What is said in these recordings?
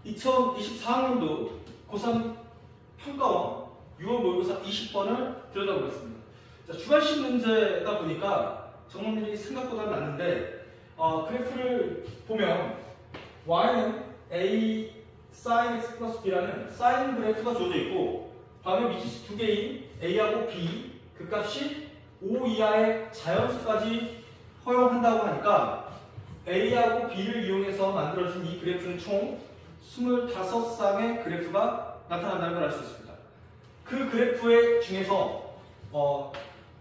2024학년도 고3 평가원 6월 모의고사 20번을 들여다보겠습니다. 자, 주관식 문제다 보니까 정답률이 생각보다 낮는데 그래프를 보면 y는 a sin x 플러스 b라는 사인 그래프가 주어져 있고 다음에 미지수 두 개인 a하고 b 그 값이 5 이하의 자연수까지 허용한다고 하니까 a하고 b를 이용해서 만들어진 이 그래프는 총 25쌍의 그래프가 나타난다는 걸 알 수 있습니다. 그 그래프의 중에서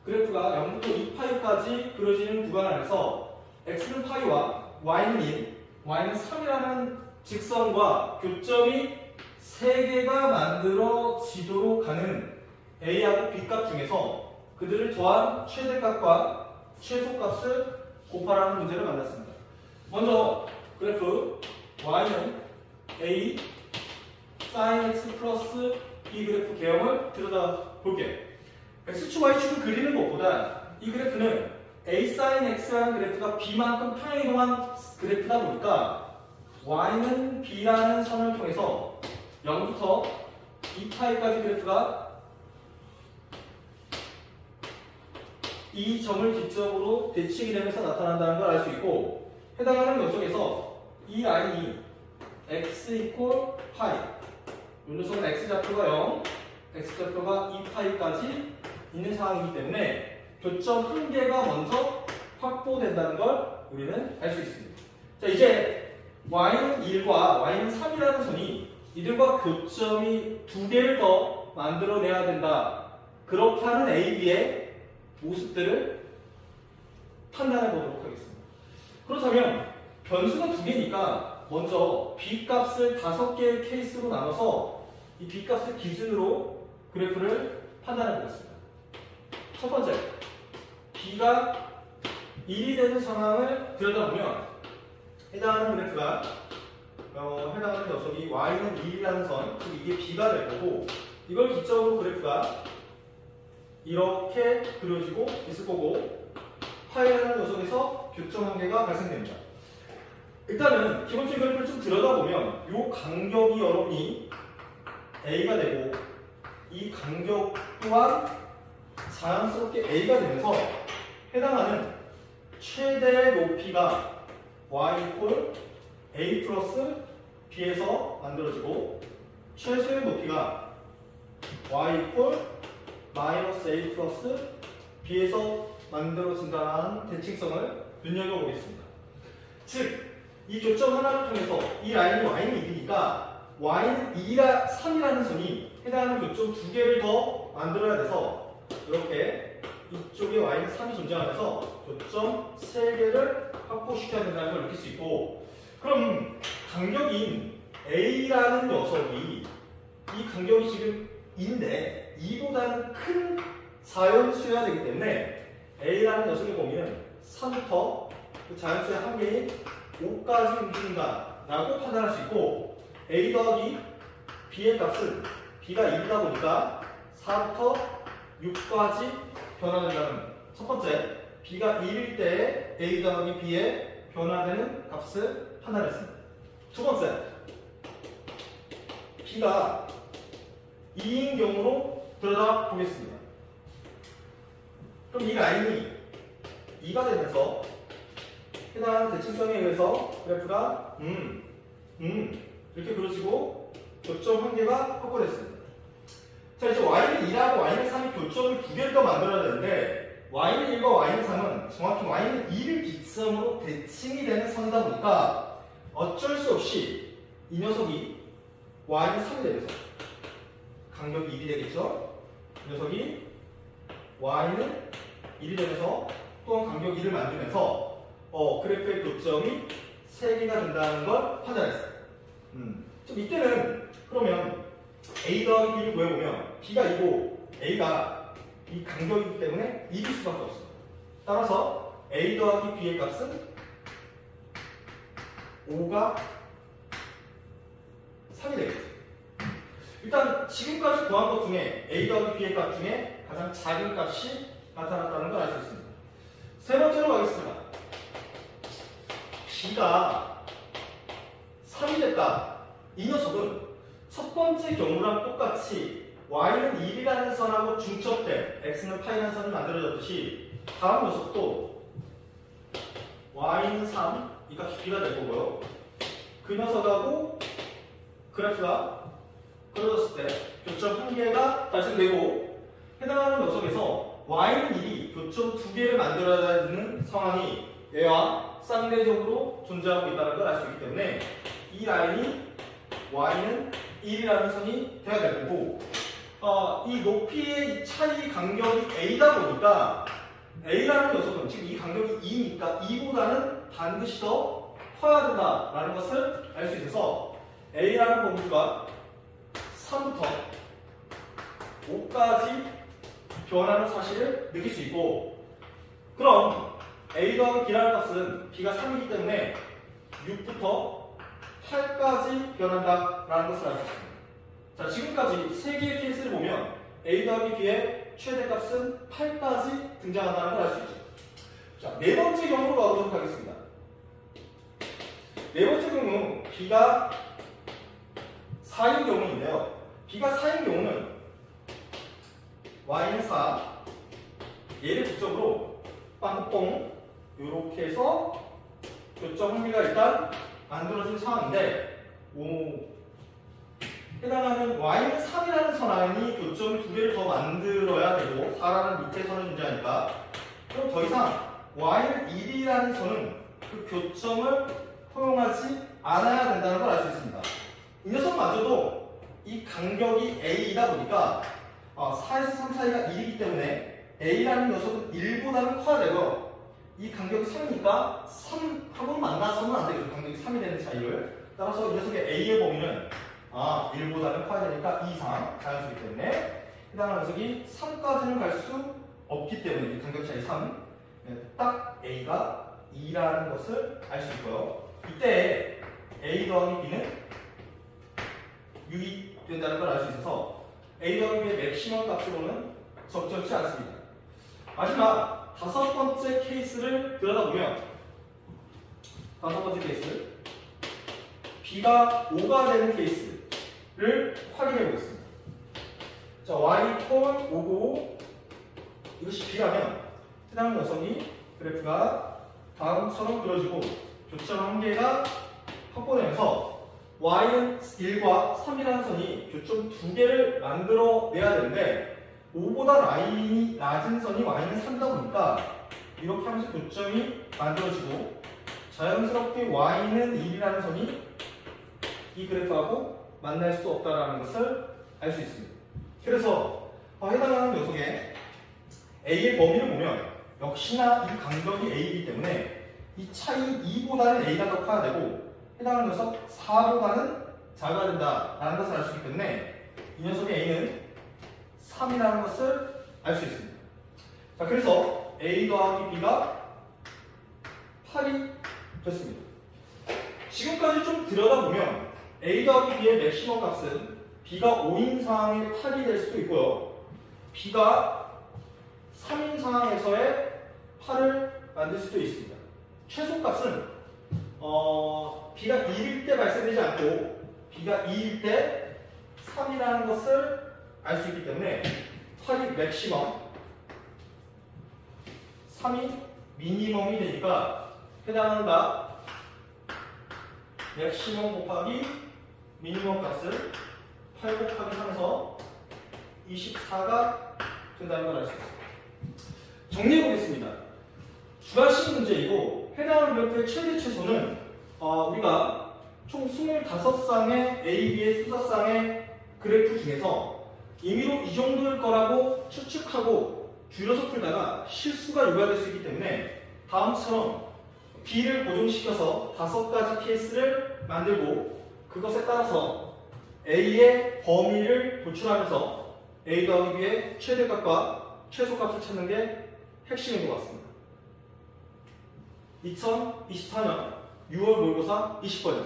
그래프가 0부터 2파이까지 그려지는 구간 안에서 x는 파이와 y는 1, y는 3이라는 직선과 교점이 3개가 만들어지도록 하는 a하고 b값 중에서 그들을 더한 최대값과 최소값을 곱하라는 문제를 만났습니다. 먼저 그래프 y는 a sin x 플러스 b 그래프 개형을 들여다볼게요. x축 y축을 그리는 것보다 이 그래프는 a sin x라는 그래프가 b만큼 평행이동한 그래프다 보니까 y는 b라는 선을 통해서 0부터 2파이까지 그래프가 이 점을 기점으로 대칭이 되면서 나타난다는 걸 알 수 있고 해당하는 녀석에서 이 라인이 x 이퀄 파이 이 녀석은 x좌표가 0, x좌표가 2파이까지 있는 상황이기 때문에 교점 한 개가 먼저 확보된다는 걸 우리는 알 수 있습니다. 자, 이제 y는 1과 y는 3이라는 선이 이들과 교점이 두 개를 더 만들어내야 된다. 그렇게 하는 a, b의 모습들을 판단해 보도록 하겠습니다. 그렇다면 변수가 두 개니까 먼저 b 값을 5개의 케이스로 나눠서 이 b 값을 기준으로 그래프를 판단해 보겠습니다. 첫 번째, b가 1이 되는 상황을 들여다보면 해당하는 그래프가 해당하는 녀석이 y는 1이라는 선, 즉 이게 b가 될 거고 이걸 기점으로 그래프가 이렇게 그려지고 있을 거고 파이라는 녀석에서 교점 한 개가 발생됩니다. 일단은 기본적인 그래프를 좀 들여다보면 이 간격이 여러분이 a가 되고 이 간격 또한 자연스럽게 a가 되면서 해당하는 최대의 높이가 y 이퀄 a 플러스 b에서 만들어지고 최소의 높이가 y 이퀄 마이너스 a 플러스 b에서 만들어진다는 대칭성을 눈여겨보겠습니다. 즉, 이 교점 하나를 통해서 이 라인이 y는 1이니까 y는 2가 3이라는 선이 해당하는 교점 두 개를 더 만들어야 돼서 이렇게 이쪽에 y는 3이 존재하면서 교점 3개를 확보시켜야 된다는 걸 느낄 수 있고 그럼 간격인 a라는 녀석이 이 간격이 지금 2인데 2보다는 큰 자연수여야 되기 때문에 a라는 녀석의 범위는 3부터 그 자연수의 한계인 5까지 움직인다 라고 판단할 수 있고 a 더하기 b의 값은 b가 1이다 보니까 4부터 6까지 변화된다는 첫 번째 b가 1일 때에 a 더하기 b의 변화되는 값을 판단했습니다. 두 번째 b가 2인 경우로 들여다보겠습니다. 그럼 이 라인이 2가 되면서 해당하는 대칭성에 의해서 그래프가 이렇게 그려지고 교점 한 개가 확보됐습니다. 자, 이제 y는 2하고 y는 3이 교점을 두 개를 더 만들어야 되는데 y는 1과 y는 3은 정확히 y는 2를 기점으로 대칭이 되는 선이다 보니까 어쩔 수 없이 이 녀석이 y는 3이 되면서 간격이 1이 되겠죠? 이 녀석이 y는 1이 되면서 또한 간격 1을 만들면서 그래프의 교점이 3개가 된다는 걸 판단했어요. 좀 이때는 그러면 a 더하기 b를 구해보면 b가 2고 a가 이 간격이기 때문에 2일 수밖에 없습니다. 따라서 a 더하기 b의 값은 5가 3이 되겠죠. 일단 지금까지 구한 것 중에 a 더하기 b의 값 중에 가장 작은 값이 나타났다는 걸 알 수 있습니다. 세 번째로 가겠습니다. b가 3이 됐다. 이 녀석은 첫 번째 경우랑 똑같이 y는 1이라는 선하고 중첩된 x는 파이라는 선이 만들어졌듯이 다음 녀석도 y는 3, 이 값이 b가 될 거고요. 그 녀석하고 그래프가 그려졌을 때 교점 한 개가 발생되고 해당하는 녀석에서 y는 1이 교점 두 개를 만들어야 되는 상황이 얘와 쌍대적으로 존재하고 있다는 걸 알 수 있기 때문에 이 라인이 y는 1이라는 선이 돼야 될 거고 이 높이의 이 차이 간격이 a다 보니까 a라는 녀석은 지금 이 간격이 2니까 2보다는 반드시 더 커야 된다라는 것을 알 수 있어서 a라는 범주가 3부터 5까지 변하는 사실을 느낄 수 있고 그럼 a 더하기 b라는 값은 b가 3이기 때문에 6부터 8까지 변한다라는 것을 알 수 있습니다. 자, 지금까지 세 개의 케이스를 보면 a 더하기 b의 최대값은 8까지 등장한다는 걸 알 수 있죠. 자, 네 번째 경우로 가보도록 하겠습니다. 네 번째 경우 b가 4인 경우인데요. b가 4인 경우는 y는 4 얘를 직접으로 빵뽕 이렇게 해서 교점 한 개가 일단 만들어진 상황인데 해당하는 y는 3이라는 선 안이 교점 두 개를 더 만들어야 되고 4라는 밑에 선을 존재하니까 그럼 더 이상 y는 1이라는 선은 그 교점을 허용하지 않아야 된다는 걸 알 수 있습니다. 이 녀석마저도 이 간격이 a이다 보니까 4에서 3 사이가 1이기 때문에 a라는 녀석은 1보다는 커야 되고 이 간격이 3이니까 3하고 만나서는 안 되겠죠. 간격이 3이 되는 차이를. 따라서 이 녀석의 a의 범위는 1보다는 커야 되니까 2 이상 자연수이기 때문에 해당하는 녀석이 3까지는 갈 수 없기 때문에 이 간격 차이 3, 딱 a가 2라는 것을 알 수 있고요. 이때 a 더하기 b는 6이 된다는 걸 알 수 있어서 a 더하기 b의 맥시멈 값으로는 적절치 않습니다. 마지막 다섯 번째 케이스를 들여다보면 다섯 번째 케이스 b가 5가 되는 케이스를 확인해 보겠습니다. 자, y 콜 5고 이것이 b라면 해당 녀석이 그래프가 다음처럼 그려지고 교점 한 개가 확보되면서 y는 1과 3이라는 선이 교점 두 개를 만들어내야 되는데 5보다 라인이 낮은 선이 y는 3이다 보니까 이렇게 하면서 교점이 만들어지고 자연스럽게 y는 1이라는 선이 이 그래프하고 만날 수 없다는 것을 알 수 있습니다. 그래서 해당하는 녀석의 a의 범위를 보면 역시나 이 간격이 a이기 때문에 이 차이 2보다는 a가 더 커야 되고 해당하는 녀석 4보다는 작아야 된다라는 것을 알 수 있기 때문에 이 녀석의 a는 3이라는 것을 알 수 있습니다. 자, 그래서 a 더하기 b가 8이 됐습니다. 지금까지 좀 들여다보면 a 더하기 b의 맥시멈 값은 b가 5인 상황에 8이 될 수도 있고요. b가 3인 상황에서의 8을 만들 수도 있습니다. 최소값은 b가 1일 때 발생되지 않고 b가 2일 때 3이라는 것을 알 수 있기 때문에 8이 맥시멈, 3이 미니멈이 되니까 해당하는 값 맥시멈 곱하기 미니멈 값을 8 곱하기 3에서 24가 된다는 걸 알 수 있습니다. 정리해 보겠습니다. 주관식 문제이고 해당하는 그래프의 최대 최소는 우리가 총 25쌍의 A, B의 수사쌍의 그래프 중에서 임의로 이 정도일 거라고 추측하고 줄여서 풀다가 실수가 유발될 수 있기 때문에 다음처럼 B를 고정시켜서 5가지 케이스를 만들고 그것에 따라서 A의 범위를 도출하면서 A 더하기 B의 최대값과 최소값을 찾는 게 핵심인 것 같습니다. 2024년 6월 모의고사 20번이었습니다.